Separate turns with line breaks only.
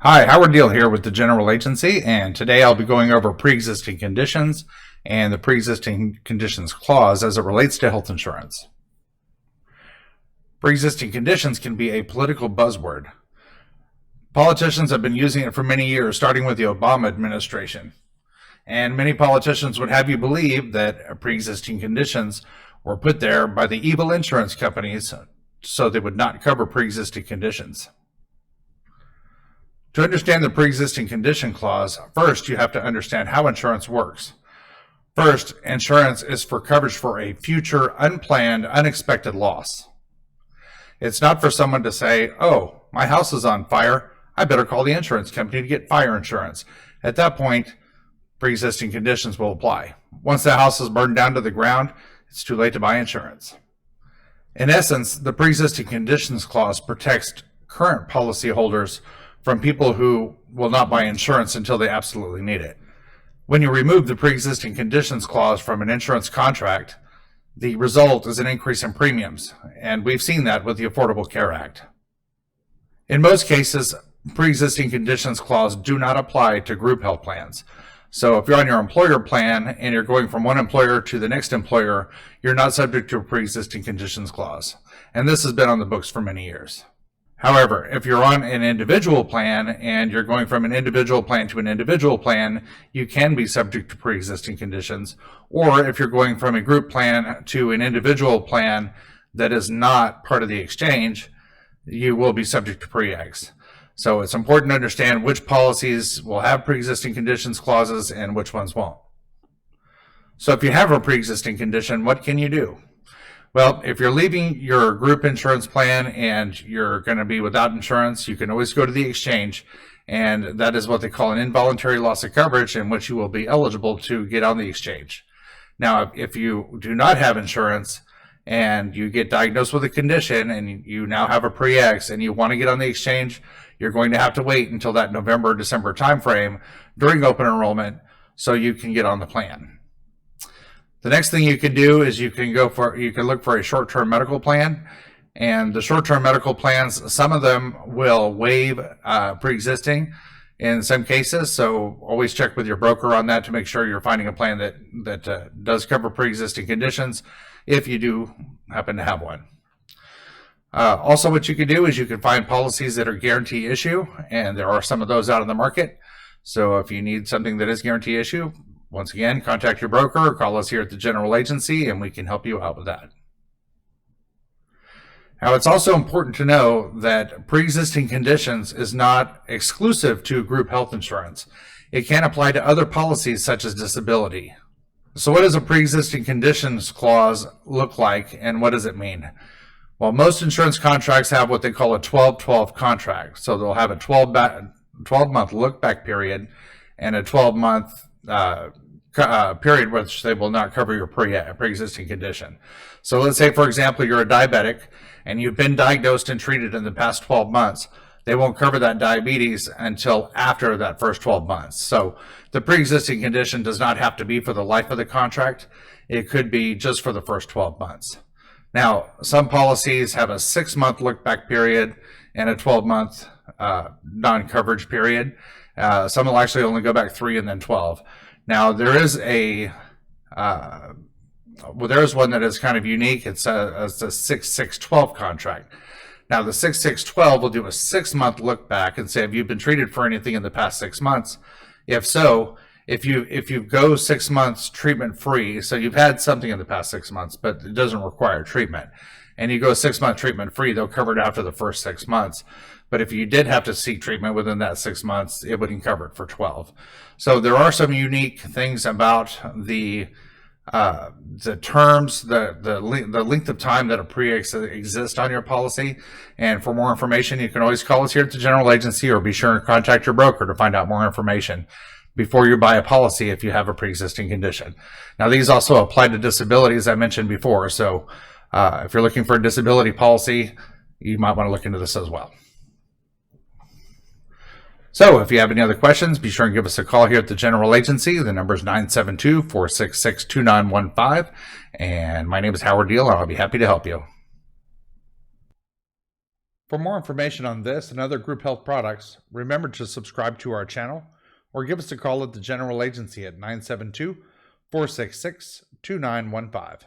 Hi, Howard Deal here with the General Agency, and today I'll be going over pre-existing conditions and the pre-existing conditions clause as it relates to health insurance. Pre-existing conditions can be a political buzzword. Politicians have been using it for many years, starting with the Obama administration. And many politicians would have you believe that pre-existing conditions were put there by the evil insurance companies so they would not cover pre-existing conditions. To understand the pre-existing condition clause, first you have to understand how insurance works. First, insurance is for coverage for a future, unplanned, unexpected loss. It's not for someone to say, oh, my house is on fire, I better call the insurance company to get fire insurance. At that point, pre-existing conditions will apply. Once the house is burned down to the ground, it's too late to buy insurance. In essence, the pre-existing conditions clause protects current policyholders from people who will not buy insurance until they absolutely need it. When you remove the pre-existing conditions clause from an insurance contract, the result is an increase in premiums, and we've seen that with the Affordable Care Act. In most cases, pre-existing conditions clause do not apply to group health plans. So if you're on your employer plan and you're going from one employer to the next employer, you're not subject to a pre-existing conditions clause. And this has been on the books for many years. However, if you're on an individual plan and you're going from an individual plan to an individual plan, you can be subject to pre-existing conditions. Or if you're going from a group plan to an individual plan that is not part of the exchange, you will be subject to pre-ex. So it's important to understand which policies will have pre-existing conditions clauses and which ones won't. So if you have a pre-existing condition, what can you do? Well, if you're leaving your group insurance plan and you're going to be without insurance, you can always go to the exchange, and that is what they call an involuntary loss of coverage, in which you will be eligible to get on the exchange. Now, if you do not have insurance and you get diagnosed with a condition and you now have a pre-ex and you want to get on the exchange, you're going to have to wait until that November, December timeframe during open enrollment so you can get on the plan. The next thing you can do is you can look for a short-term medical plan, and the short-term medical plans, some of them will waive pre-existing in some cases, so always check with your broker on that to make sure you're finding a plan that does cover pre-existing conditions if you do happen to have one. Also, what you can do is you can find policies that are guarantee issue, and there are some of those out in the market. So if you need something that is guarantee issue, once again, contact your broker or call us here at the General Agency and we can help you out with that. Now, it's also important to know that pre-existing conditions is not exclusive to group health insurance. It can apply to other policies such as disability. So what does a pre-existing conditions clause look like and what does it mean? Well, most insurance contracts have what they call a 12-12 contract. So they'll have a 12-month look-back period and a 12-month period which they will not cover your pre-existing condition. So let's say, for example, you're a diabetic and you've been diagnosed and treated in the past 12 months. They won't cover that diabetes until after that first 12 months. So the pre-existing condition does not have to be for the life of the contract. It could be just for the first 12 months. Now, some policies have a 6-month look-back period and a 12-month non-coverage period. Some will actually only go back 3 and then 12. Now, there is one that is kind of unique. It's a 6-6-12 contract. Now, the 6-6-12 will do a 6-month look back and say, have you been treated for anything in the past 6 months? If so, if you go 6 months treatment free, so you've had something in the past 6 months, but it doesn't require treatment, and you go 6-month treatment free, they'll cover it after the first 6 months. But if you did have to seek treatment within that 6 months, it wouldn't cover it for 12. So there are some unique things about the terms, the length of time that a pre-ex exists on your policy. And for more information, you can always call us here at the General Agency or be sure to contact your broker to find out more information before you buy a policy if you have a pre-existing condition. Now, these also apply to disability, as I mentioned before. So if you're looking for a disability policy, you might want to look into this as well. So if you have any other questions, be sure and give us a call here at the General Agency. The number is 972-466-2915. And my name is Howard Deal, and I'll be happy to help you. For more information on this and other group health products, remember to subscribe to our channel or give us a call at the General Agency at 972-466-2915.